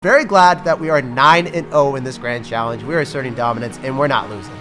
Very glad that we are 9-0 in this grand challenge. We are asserting dominance and we're not losing.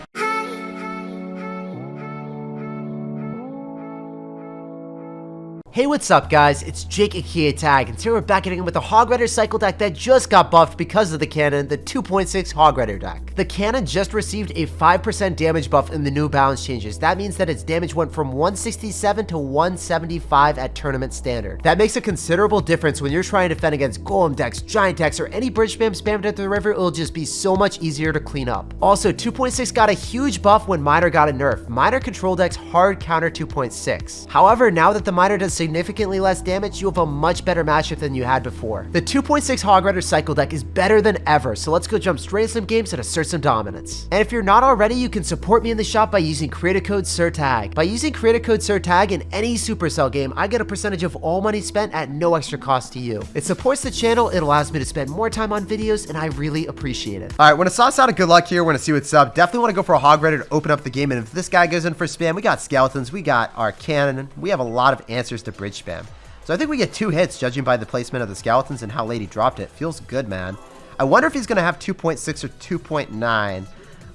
Hey, what's up guys? It's Jake aka Tag, and today we're back in with the Hog Rider cycle deck that just got buffed because of the cannon, the 2.6 Hog Rider deck. The cannon just received a 5% damage buff in the new balance changes. That means that its damage went from 167 to 175 at tournament standard. That makes a considerable difference when you're trying to defend against golem decks, giant decks, or any bridge spam spammed into the river. It'll just be so much easier to clean up. Also, 2.6 got a huge buff when Miner got a nerf. Miner control decks hard counter 2.6. However, now that the Miner does significantly less damage, you have a much better matchup than you had before. The 2.6 Hog Rider cycle deck is better than ever, so let's go jump straight into some games and assert some dominance. And if you're not already, you can support me in the shop by using creator code SirTag. By using creator code SirTag in any Supercell game, I get a percentage of all money spent at no extra cost to you. It supports the channel, it allows me to spend more time on videos, and I really appreciate it. All right, when a sauce out of good luck here, want to see what's up, definitely want to go for a Hog Rider to open up the game, and if this guy goes in for spam, we got skeletons, we got our cannon, we have a lot of answers to bridge spam. So I think we get 2 hits judging by the placement of the skeletons and how late he dropped it. Feels good, man. I wonder if he's going to have 2.6 or 2.9.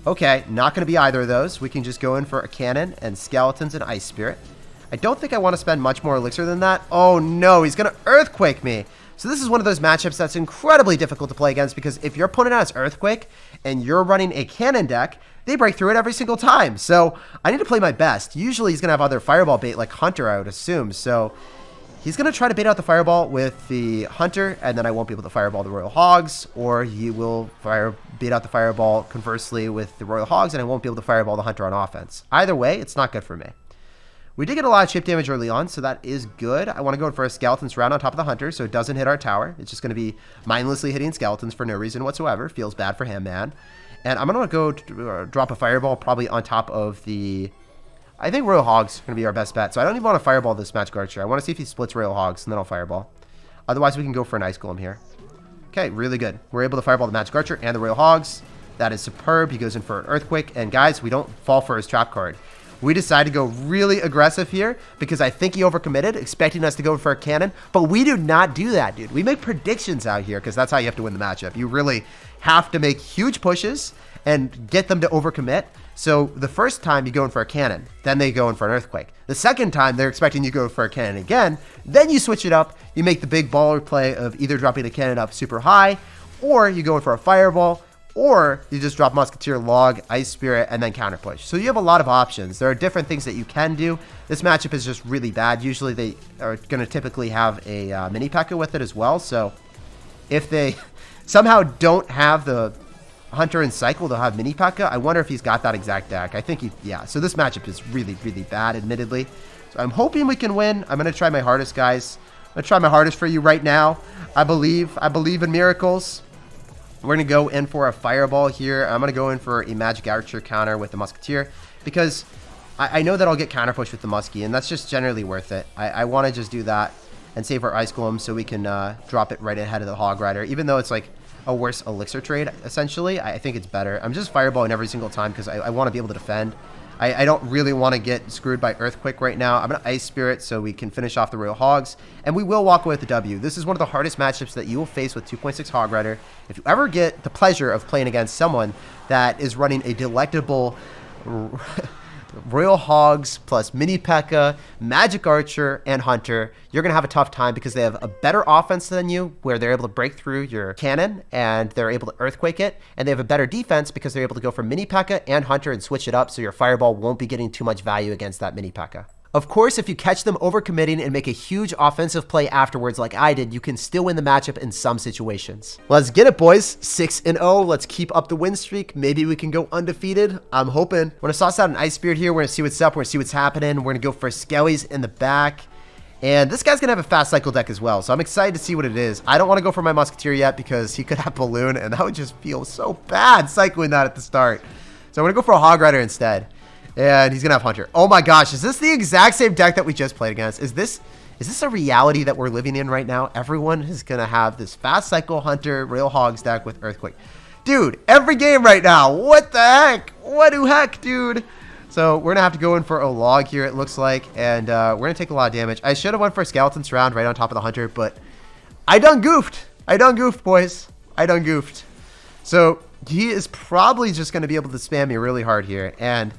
Okay, not going to be either of those. We can just go in for a cannon and skeletons and ice spirit. I don't think I want to spend much more elixir than that. Oh no, he's going to earthquake me. So this is one of those matchups that's incredibly difficult to play against, because if your opponent has earthquake and you're running a cannon deck, they break through it every single time. So I need to play my best. Usually he's going to have other fireball bait like Hunter, I would assume. So he's going to try to bait out the fireball with the Hunter, and then I won't be able to fireball the Royal Hogs, or he will bait out the fireball conversely with the Royal Hogs, and I won't be able to fireball the Hunter on offense. Either way, it's not good for me. We did get a lot of chip damage early on, so that is good. I want to go in for a Skeletons round on top of the Hunter, so it doesn't hit our tower. It's just going to be mindlessly hitting Skeletons for no reason whatsoever. Feels bad for him, man. And I'm going to go drop a fireball probably on top of the... I think Royal Hogs are going to be our best bet. So I don't even want to fireball this Magic Archer. I want to see if he splits Royal Hogs, and then I'll fireball. Otherwise, we can go for an Ice Golem here. Okay, really good. We're able to fireball the Magic Archer and the Royal Hogs. That is superb. He goes in for an Earthquake. And guys, we don't fall for his trap card. We decide to go really aggressive here because I think he overcommitted, expecting us to go for a cannon. But we do not do that, dude. We make predictions out here because that's how you have to win the matchup. You really have to make huge pushes and get them to overcommit. So the first time you go in for a cannon, then they go in for an earthquake. The second time they're expecting you to go for a cannon again, then you switch it up. You make the big baller play of either dropping the cannon up super high, or you go in for a fireball, or you just drop Musketeer, Log, Ice Spirit, and then counter push. So you have a lot of options. There are different things that you can do. This matchup is just really bad. Usually they are going to typically have a mini P.E.K.K.A with it as well. So if they somehow don't have the Hunter and Cycle, they'll have mini P.E.K.K.A. I wonder if he's got that exact deck. I think yeah. So this matchup is really, really bad, admittedly. So I'm hoping we can win. I'm going to try my hardest, guys. I'm going to try my hardest for you right now. I believe in miracles. We're going to go in for a fireball here. I'm going to go in for a Magic Archer counter with the Musketeer, because I know that I'll get counter push with the Muskie, and that's just generally worth it. I want to just do that and save our Ice Golem so we can drop it right ahead of the Hog Rider, even though it's like a worse elixir trade, essentially. I think it's better. I'm just fireballing every single time because I want to be able to defend. I don't really want to get screwed by Earthquake right now. I'm going to Ice Spirit so we can finish off the Royal Hogs, and we will walk away with the W. This is one of the hardest matchups that you will face with 2.6 Hog Rider. If you ever get the pleasure of playing against someone that is running a delectable Royal Hogs plus mini P.E.K.K.A, Magic Archer, and Hunter, you're going to have a tough time because they have a better offense than you, where they're able to break through your cannon and they're able to earthquake it, and they have a better defense because they're able to go for mini P.E.K.K.A and Hunter and switch it up so your fireball won't be getting too much value against that mini P.E.K.K.A. Of course, if you catch them overcommitting and make a huge offensive play afterwards like I did, you can still win the matchup in some situations. Let's get it, boys. 6-0. Let's keep up the win streak. Maybe we can go undefeated. I'm hoping. We're going to sauce out an Ice Spirit here. We're going to see what's up. We're going to see what's happening. We're going to go for Skellies in the back. And this guy's going to have a fast cycle deck as well, so I'm excited to see what it is. I don't want to go for my Musketeer yet because he could have Balloon, and that would just feel so bad cycling that at the start. So I'm going to go for a Hog Rider instead. And he's going to have Hunter. Oh my gosh, is this the exact same deck that we just played against? Is this a reality that we're living in right now? Everyone is going to have this fast cycle Hunter, Royal Hogs deck with Earthquake. Dude, every game right now. What the heck? What the heck, dude? So we're going to have to go in for a Log here, it looks like. And we're going to take a lot of damage. I should have went for a Skeleton Surround right on top of the Hunter, but I done goofed. boys. I done goofed. So he is probably just going to be able to spam me really hard here. And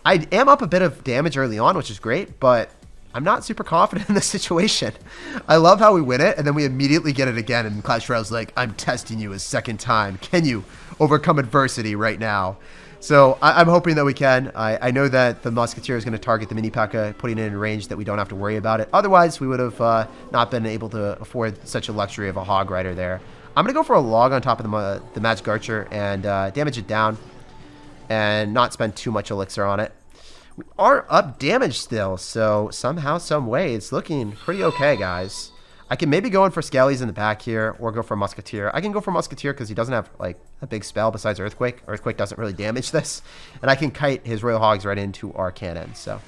I am up a bit of damage early on, which is great, but I'm not super confident in this situation. I love how we win it, and then we immediately get it again, and Clash Royale's like, I'm testing you a second time. Can you overcome adversity right now? So I'm hoping that we can. I know that the Musketeer is going to target the Mini P.E.K.K.A, putting it in range that we don't have to worry about it. Otherwise, we would have not been able to afford such a luxury of a Hog Rider there. I'm going to go for a log on top of the Magic Archer and damage it down and not spend too much elixir on it. We are up damage still, so somehow, some way, it's looking pretty okay, guys. I can maybe go in for Scallies in the back here or go for Musketeer. I can go for Musketeer because he doesn't have like a big spell besides Earthquake. Earthquake doesn't really damage this. And I can kite his Royal Hogs right into our cannon, so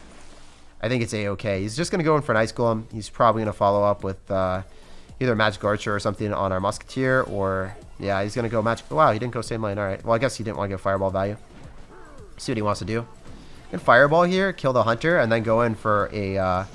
I think it's A-okay. He's just going to go in for an Ice Golem. He's probably going to follow up with either Magic Archer or something on our Musketeer, or yeah, he's going to go Magic. Wow, he didn't go same lane. All right. Well, I guess he didn't want to go Fireball value. See what he wants to do. Can Fireball here, kill the Hunter, and then go in for a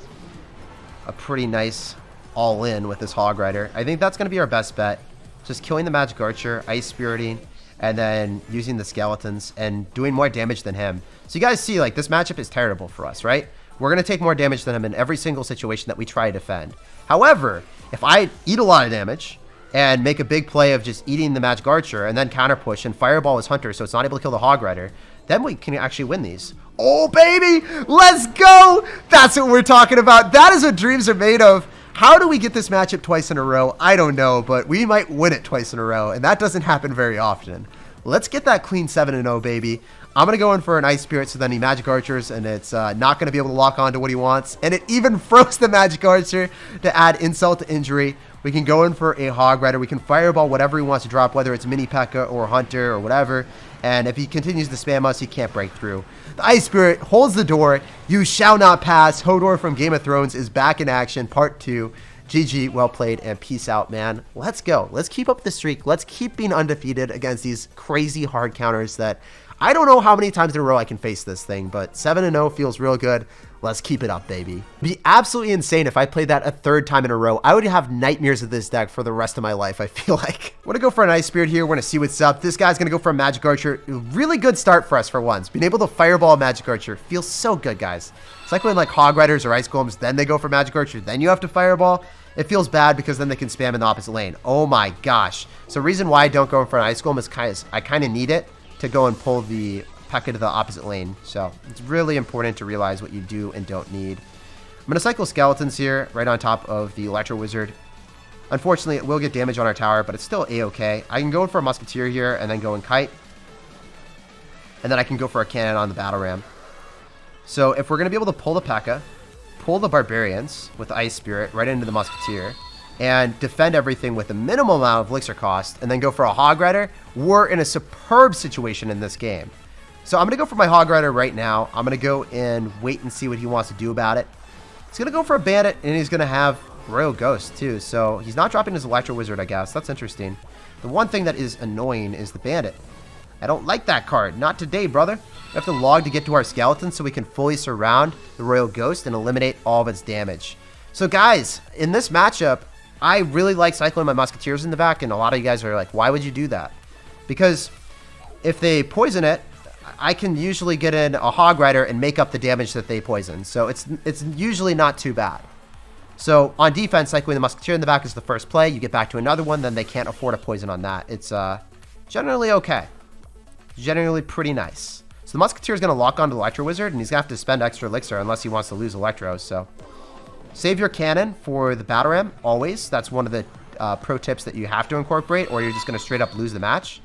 pretty nice all-in with this Hog Rider. I think that's going to be our best bet. Just killing the Magic Archer, Ice Spiriting, and then using the Skeletons and doing more damage than him. So you guys see, like, this matchup is terrible for us, right? We're going to take more damage than him in every single situation that we try to defend. However, if I eat a lot of damage and make a big play of just eating the Magic Archer and then counter push and Fireball his Hunter so it's not able to kill the Hog Rider, then we can actually win these. Oh, baby! Let's go! That's what we're talking about. That is what dreams are made of. How do we get this matchup twice in a row? I don't know, but we might win it twice in a row, and that doesn't happen very often. Let's get that clean 7-0, baby. I'm going to go in for an Ice Spirit, so then he Magic Archers, and it's not going to be able to lock on to what he wants. And it even froze the Magic Archer to add insult to injury. We can go in for a Hog Rider. We can Fireball whatever he wants to drop, whether it's Mini P.E.K.K.A or Hunter or whatever. And if he continues to spam us, he can't break through. The Ice Spirit holds the door. You shall not pass. Hodor from Game of Thrones is back in action. Part 2. GG, well played, and peace out, man. Let's go. Let's keep up the streak. Let's keep being undefeated against these crazy hard counters that I don't know how many times in a row I can face this thing, but 7-0 feels real good. Let's keep it up, baby. It'd be absolutely insane if I played that a third time in a row. I would have nightmares of this deck for the rest of my life, I feel like. I'm going to go for an Ice Spirit here. We're going to see what's up. This guy's going to go for a Magic Archer. Really good start for us for once. Being able to Fireball a Magic Archer feels so good, guys. It's like when like Hog Riders or Ice Golems, then they go for Magic Archer, then you have to Fireball. It feels bad because then they can spam in the opposite lane. Oh my gosh. So the reason why I don't go for an Ice Golem is I kind of need it to go and pull the P.E.K.K.A to the opposite lane. So it's really important to realize what you do and don't need. I'm going to cycle Skeletons here right on top of the Electro Wizard. Unfortunately, it will get damage on our tower, but it's still A-okay. I can go in for a Musketeer here and then go and kite. And then I can go for a cannon on the Battle Ram. So if we're going to be able to pull the P.E.K.K.A, pull the Barbarians with the Ice Spirit right into the Musketeer, and defend everything with a minimal amount of elixir cost, and then go for a Hog Rider, we're in a superb situation in this game. So I'm going to go for my Hog Rider right now. I'm going to go and wait and see what he wants to do about it. He's going to go for a Bandit, and he's going to have Royal Ghost too. So he's not dropping his Electro Wizard, I guess. That's interesting. The one thing that is annoying is the Bandit. I don't like that card. Not today, brother. We have to log to get to our Skeleton so we can fully surround the Royal Ghost and eliminate all of its damage. So guys, in this matchup, I really like cycling my Musketeers in the back, and a lot of you guys are like, why would you do that? Because if they poison it, I can usually get in a Hog Rider and make up the damage that they poison. So it's usually not too bad. So on defense, cycling the Musketeer in the back is the first play. You get back to another one, then they can't afford a poison on that. It's generally okay. Generally pretty nice. So the Musketeer is going to lock onto the Electro Wizard, and he's going to have to spend extra elixir unless he wants to lose Electro. So save your cannon for the Battle Ram, always. That's one of the pro tips that you have to incorporate, or you're just going to straight up lose the match.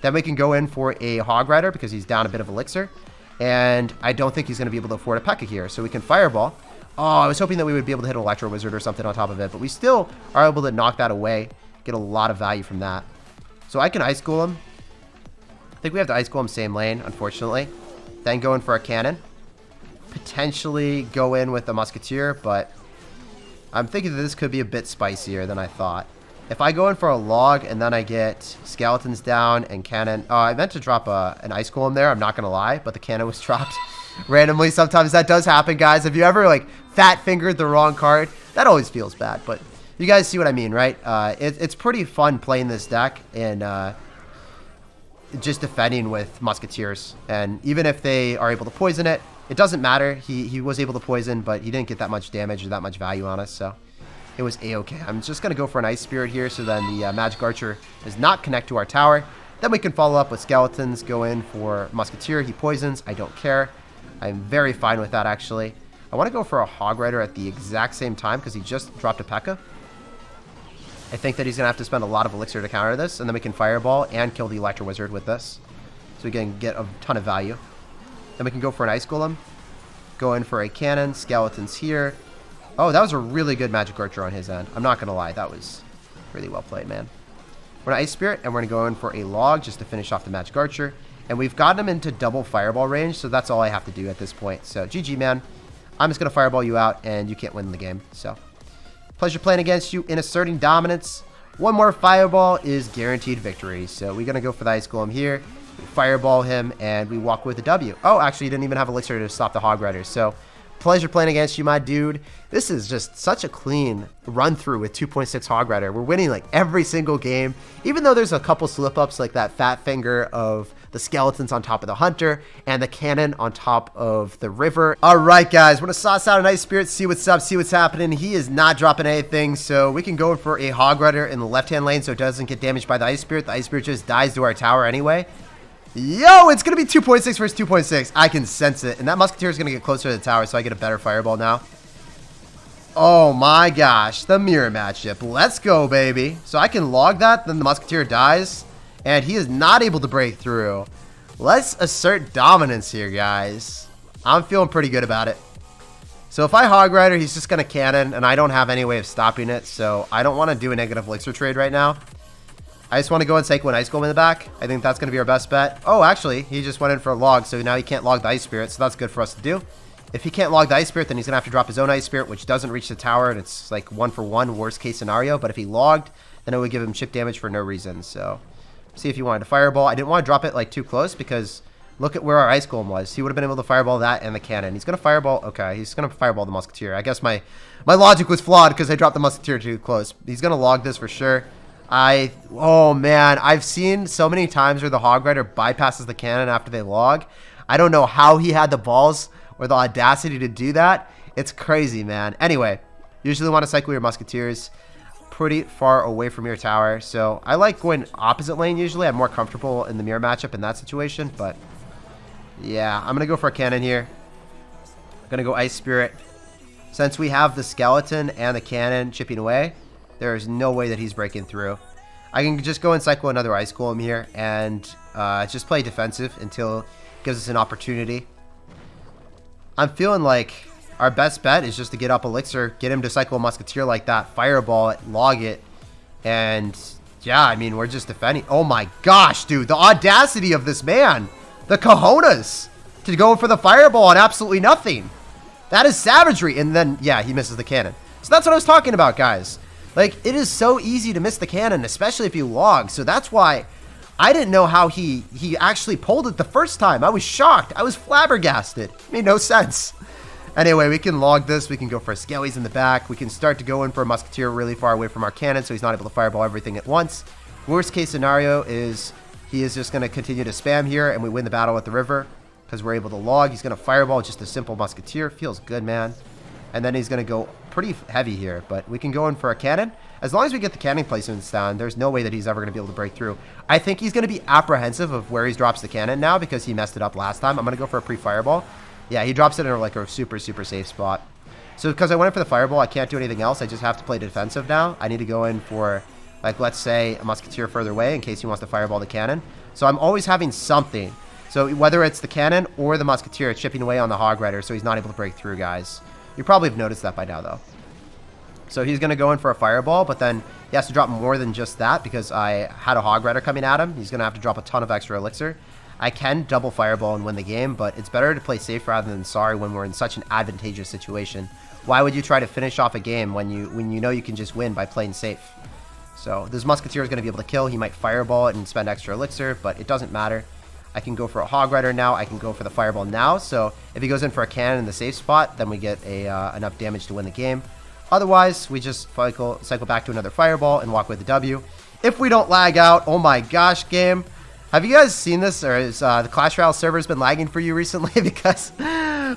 Then we can go in for a Hog Rider because he's down a bit of elixir. And I don't think he's going to be able to afford a P.E.K.K.A here. So we can Fireball. Oh, I was hoping that we would be able to hit an Electro Wizard or something on top of it. But we still are able to knock that away. Get a lot of value from that. So I can Ice Golem. I think we have to Ice Golem same lane, unfortunately. Then go in for a Cannon. Potentially go in with a Musketeer. But I'm thinking that this could be a bit spicier than I thought. If I go in for a log and then I get Skeletons down and Cannon. Oh, I meant to drop an Ice Golem there. I'm not going to lie. But the Cannon was dropped randomly. Sometimes that does happen, guys. If you ever like fat fingered the wrong card, that always feels bad. But You guys see what I mean, right? It's pretty fun playing this deck and just defending with Musketeers. And even if they are able to poison it, it doesn't matter. He was able to poison, but he didn't get that much damage or that much value on us, so it was A-okay. I'm just going to go for an Ice Spirit here so then the Magic Archer does not connect to our tower. Then we can follow up with Skeletons, go in for Musketeer. He poisons. I don't care. I'm very fine with that, actually. I want to go for a Hog Rider at the exact same time because he just dropped a P.E.K.K.A. I think that he's going to have to spend a lot of Elixir to counter this, and then we can Fireball and kill the Electro Wizard with this. So we can get a ton of value. Then we can go for an Ice Golem. Go in for a Cannon. Skeletons here. Oh, that was a really good Magic Archer on his end. I'm not going to lie. That was really well played, man. We're going to Ice Spirit, and we're going to go in for a Log just to finish off the Magic Archer. And we've gotten him into double Fireball range, so that's all I have to do at this point. So, GG, man. I'm just going to Fireball you out, and you can't win the game. So, pleasure playing against you in asserting dominance. One more Fireball is guaranteed victory. So, we're going to go for the Ice Golem here. We Fireball him, and we walk with a W. Oh, actually, he didn't even have Elixir to stop the Hog Riders. So, pleasure playing against you, my dude. This is just such a clean run through with 2.6 Hog Rider. We're winning like every single game, even though there's a couple slip ups like that fat finger of the Skeletons on top of the Hunter and the Cannon on top of the River. All right, guys, we're gonna sauce out an Ice Spirit, see what's up, see what's happening. He is not dropping anything, so we can go for a Hog Rider in the left-hand lane so it doesn't get damaged by the Ice Spirit. The Ice Spirit just dies to our tower anyway. Yo, it's going to be 2.6 versus 2.6. I can sense it. And that Musketeer is going to get closer to the tower, so I get a better Fireball now. Oh my gosh, the mirror matchup. Let's go, baby. So I can log that, then the Musketeer dies, and he is not able to break through. Let's assert dominance here, guys. I'm feeling pretty good about it. So if I Hog Rider, he's just going to Cannon, and I don't have any way of stopping it, so I don't want to do a negative Elixir trade right now. I just want to go and Psycho an Ice Golem in the back. I think that's going to be our best bet. Oh, actually, he just went in for a log, so now he can't log the Ice Spirit, so that's good for us to do. If he can't log the Ice Spirit, then he's going to have to drop his own Ice Spirit, which doesn't reach the tower, and it's like 1-for-1 worst case scenario. But if he logged, then it would give him chip damage for no reason. So, see if he wanted to Fireball. I didn't want to drop it like too close because look at where our Ice Golem was. He would have been able to Fireball that and the Cannon. He's going to Fireball. Okay, he's going to Fireball the Musketeer. I guess my logic was flawed because I dropped the Musketeer too close. He's going to log this for sure. Oh man, I've seen so many times where the Hog Rider bypasses the Cannon after they log. I don't know how he had the balls or the audacity to do that. It's crazy, man. Anyway, usually want to cycle your Musketeers pretty far away from your tower. So I like going opposite lane usually. I'm more comfortable in the mirror matchup in that situation. But yeah, I'm going to go for a Cannon here. I'm going to go Ice Spirit. Since we have the Skeleton and the Cannon chipping away, there is no way that he's breaking through. I can just go and cycle another Ice Golem here and just play defensive until it gives us an opportunity. I'm feeling like our best bet is just to get up Elixir, get him to cycle a Musketeer like that, Fireball it, log it, and yeah, I mean, we're just defending. Oh my gosh, dude, the audacity of this man. The cojones to go for the Fireball on absolutely nothing. That is savagery. And then, yeah, he misses the Cannon. So that's what I was talking about, guys. Like, it is so easy to miss the Cannon, especially if you log. So that's why I didn't know how he actually pulled it the first time. I was shocked. I was flabbergasted. It made no sense. Anyway, we can log this. We can go for Skellies in the back. We can start to go in for a Musketeer really far away from our Cannon, so he's not able to Fireball everything at once. Worst case scenario is he is just going to continue to spam here, and we win the battle at the river because we're able to log. He's going to Fireball just a simple Musketeer. Feels good, man. And then he's going to go pretty heavy here, but we can go in for a Cannon. As long as we get the Cannon placements down, there's no way that he's ever going to be able to break through. I think he's going to be apprehensive of where he drops the Cannon now because he messed it up last time. I'm going to go for a pre-Fireball. Yeah, he drops it in like a super, super safe spot. So because I went in for the Fireball, I can't do anything else. I just have to play defensive now. I need to go in for, like, let's say a Musketeer further away in case he wants to Fireball the Cannon. So I'm always having something. So whether it's the Cannon or the Musketeer, it's chipping away on the Hog Rider, so he's not able to break through, guys. You probably have noticed that by now, though. So he's going to go in for a Fireball, but then he has to drop more than just that because I had a Hog Rider coming at him. He's going to have to drop a ton of extra Elixir. I can double Fireball and win the game, but it's better to play safe rather than sorry when we're in such an advantageous situation. Why would you try to finish off a game when you know you can just win by playing safe? So this Musketeer is going to be able to kill. He might Fireball it and spend extra Elixir, but it doesn't matter. I can go for a Hog Rider now. I can go for the Fireball now. So if he goes in for a Cannon in the safe spot, then we get enough damage to win the game. Otherwise, we just cycle back to another fireball and walk with the W. If we don't lag out, oh my gosh, game. Have you guys seen this, or has the Clash Royale servers been lagging for you recently? Because,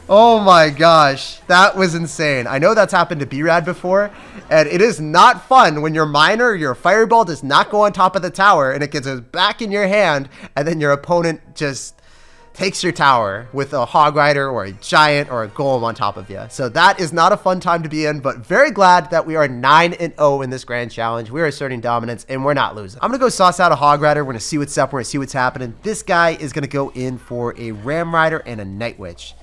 oh my gosh, that was insane. I know that's happened to B-Rad before, and it is not fun when your miner or your fireball does not go on top of the tower, and it gets back in your hand, and then your opponent just takes your tower with a hog rider or a giant or a golem on top of you. So that is not a fun time to be in, but very glad that we are 9-0 in this grand challenge. We are asserting dominance and we're not losing. I'm gonna go sauce out a hog rider. We're gonna see what's up. We're gonna see what's happening. This guy is gonna go in for a ram rider and a night witch.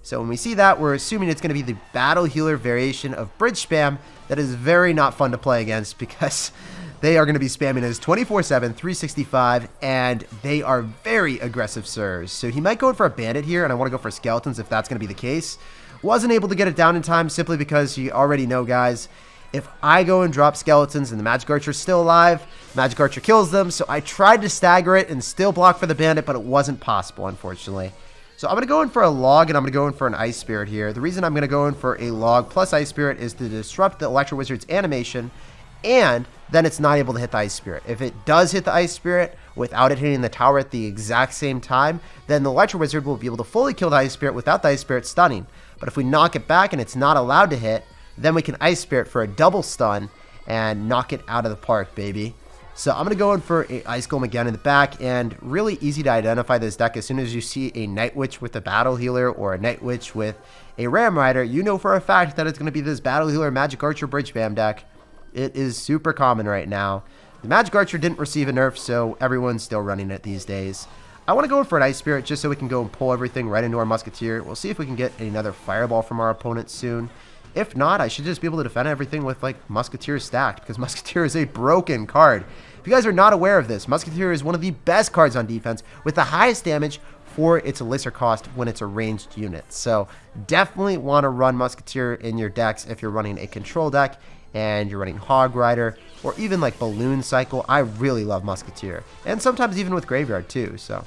So when we see that, we're assuming it's gonna be the battle healer variation of bridge spam. That is very not fun to play against because they are going to be spamming us 24/7, 365, and they are very aggressive serves. So he might go in for a bandit here, and I want to go for skeletons if that's going to be the case. Wasn't able to get it down in time simply because you already know, guys, if I go and drop skeletons and the magic archer's still alive, magic archer kills them. So I tried to stagger it and still block for the bandit, but it wasn't possible, unfortunately. So I'm going to go in for a log, and I'm going to go in for an ice spirit here. The reason I'm going to go in for a log plus ice spirit is to disrupt the electro wizard's animation, and then it's not able to hit the ice spirit. If it does hit the ice spirit without it hitting the tower at the exact same time, then the electro wizard will be able to fully kill the ice spirit without the ice spirit stunning. But if we knock it back and it's not allowed to hit, then we can ice spirit for a double stun and knock it out of the park, baby. So I'm going to go in for a ice golem again in the back, and really easy to identify this deck. As soon as you see a night witch with a battle healer or a night witch with a ram rider, you know for a fact that it's going to be this battle healer magic archer bridge spam deck. It is super common right now. The magic archer didn't receive a nerf, so everyone's still running it these days. I want to go in for an ice spirit just so we can go and pull everything right into our musketeer. We'll see if we can get another fireball from our opponent soon. If not, I should just be able to defend everything with like musketeer stacked, because musketeer is a broken card. If you guys are not aware of this, musketeer is one of the best cards on defense with the highest damage for its elixir cost when it's a ranged unit. So definitely want to run musketeer in your decks if you're running a control deck and you're running hog rider or even like balloon cycle. I really love musketeer, and sometimes even with graveyard too. So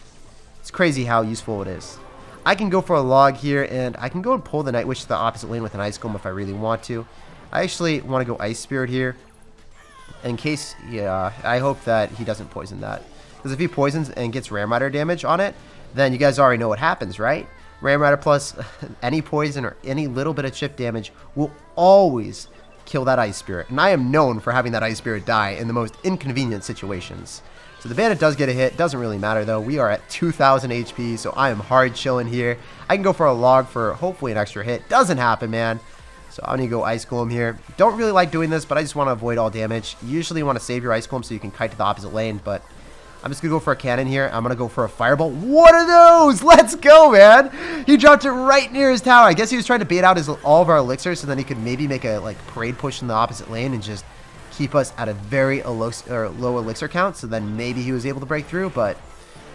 it's crazy how useful it is. I can go for a log here, and I can go and pull the night witch to the opposite lane with an ice golem if I really want to. I actually want to go ice spirit here in case, yeah, I hope that he doesn't poison that, because if he poisons and gets ram rider damage on it, then you guys already know what happens, right? Ram rider plus any poison or any little bit of chip damage will always kill that ice spirit, and I am known for having that ice spirit die in the most inconvenient situations. So the bandit does get a hit. Doesn't really matter though. We are at 2,000 HP, so I am hard chilling here. I can go for a log for hopefully an extra hit. Doesn't happen, man. So I'm gonna go ice golem here. Don't really like doing this, but I just want to avoid all damage. Usually you want to save your ice golem so you can kite to the opposite lane, but I'm just gonna go for a cannon here. I'm gonna go for a fireball. What are those? Let's go, man. He dropped it right near his tower. I guess he was trying to bait out all of our elixirs, so then he could maybe make a like parade push in the opposite lane and just keep us at a very low elixir count. So then maybe he was able to break through, but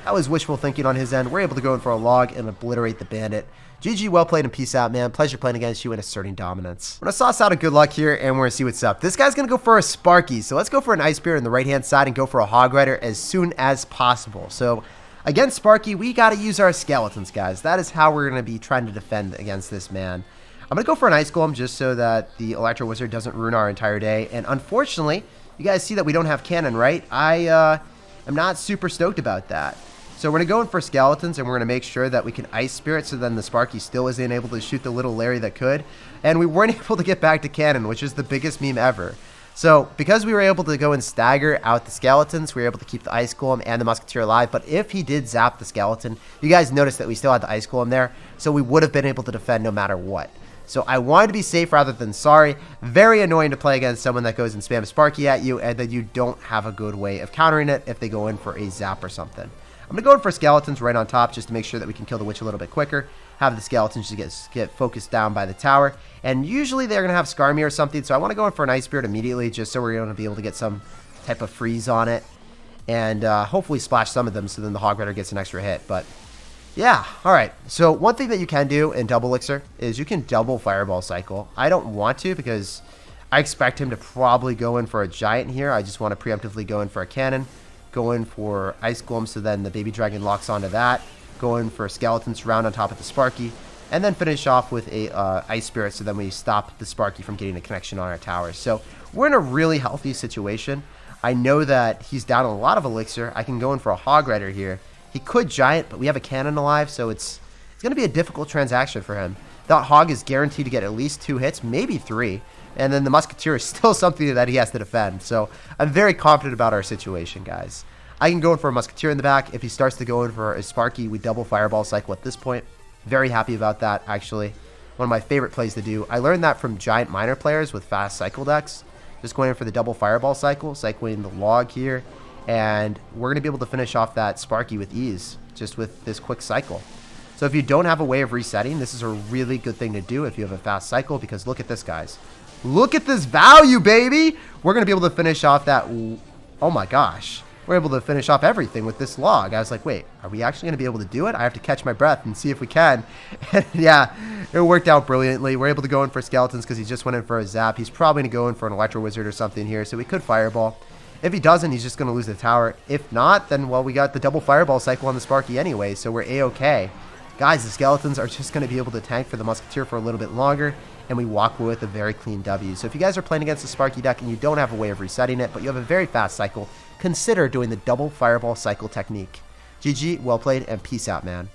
that was wishful thinking on his end. We're able to go in for a log and obliterate the bandit. GG, well played, and peace out, man. Pleasure playing against you and asserting dominance. We're going to sauce out a good luck here, and we're going to see what's up. This guy's going to go for a Sparky, so let's go for an Ice Spirit on the right-hand side and go for a Hog Rider as soon as possible. So, against Sparky, we got to use our skeletons, guys. That is how we're going to be trying to defend against this man. I'm going to go for an Ice Golem just so that the Electro Wizard doesn't ruin our entire day. And unfortunately, you guys see that we don't have cannon, right? I am not super stoked about that. So we're going to go in for skeletons, and we're going to make sure that we can Ice Spirit so then the Sparky still isn't able to shoot the little Larry that could. And we weren't able to get back to cannon, which is the biggest meme ever. So because we were able to go and stagger out the skeletons, we were able to keep the Ice Golem and the Musketeer alive. But if he did zap the skeleton, you guys noticed that we still had the Ice Golem there, so we would have been able to defend no matter what. So I wanted to be safe rather than sorry. Very annoying to play against someone that goes and spams Sparky at you and that you don't have a good way of countering it if they go in for a zap or something. I'm going to go in for skeletons right on top just to make sure that we can kill the witch a little bit quicker. Have the skeletons just get focused down by the tower. And usually they're going to have Scar Me or something, so I want to go in for an Ice Spirit immediately just so we're going to be able to get some type of freeze on it. And hopefully splash some of them so then the Hog Rider gets an extra hit. But yeah, alright. So one thing that you can do in double elixir is you can double Fireball Cycle. I don't want to because I expect him to probably go in for a Giant here. I just want to preemptively go in for a Cannon. Go in for Ice Golem so then the Baby Dragon locks onto that. Go in for Skeletons round on top of the Sparky. and then finish off with a Ice Spirit, so then we stop the Sparky from getting a connection on our towers. So we're in a really healthy situation. I know that he's down a lot of Elixir. I can go in for a Hog Rider here. He could Giant, but we have a Cannon alive, so it's going to be a difficult transaction for him. That Hog is guaranteed to get at least 2 hits, maybe 3. And then the Musketeer is still something that he has to defend. So I'm very confident about our situation, guys. I can go in for a Musketeer in the back. If he starts to go in for a Sparky, we double Fireball Cycle at this point. Very happy about that, actually. One of my favorite plays to do. I learned that from Giant Miner players with fast cycle decks. Just going in for the double Fireball Cycle, cycling the Log here. And we're going to be able to finish off that Sparky with ease, just with this quick cycle. So if you don't have a way of resetting, this is a really good thing to do if you have a fast cycle, because look at this, guys. Look at this value, baby! We're going to be able to finish off that... Oh my gosh. We're able to finish off everything with this Log. I was like, wait, are we actually going to be able to do it? I have to catch my breath and see if we can. And yeah, it worked out brilliantly. We're able to go in for Skeletons because he just went in for a Zap. He's probably going to go in for an Electro Wizard or something here, so we could Fireball. If he doesn't, he's just going to lose the tower. If not, then, well, we got the double Fireball Cycle on the Sparky anyway, so we're A-okay. Guys, the Skeletons are just going to be able to tank for the Musketeer for a little bit longer, and we walk away with a very clean W. So if you guys are playing against the Sparky deck and you don't have a way of resetting it, but you have a very fast cycle, consider doing the double Fireball Cycle technique. GG, well played, and peace out, man.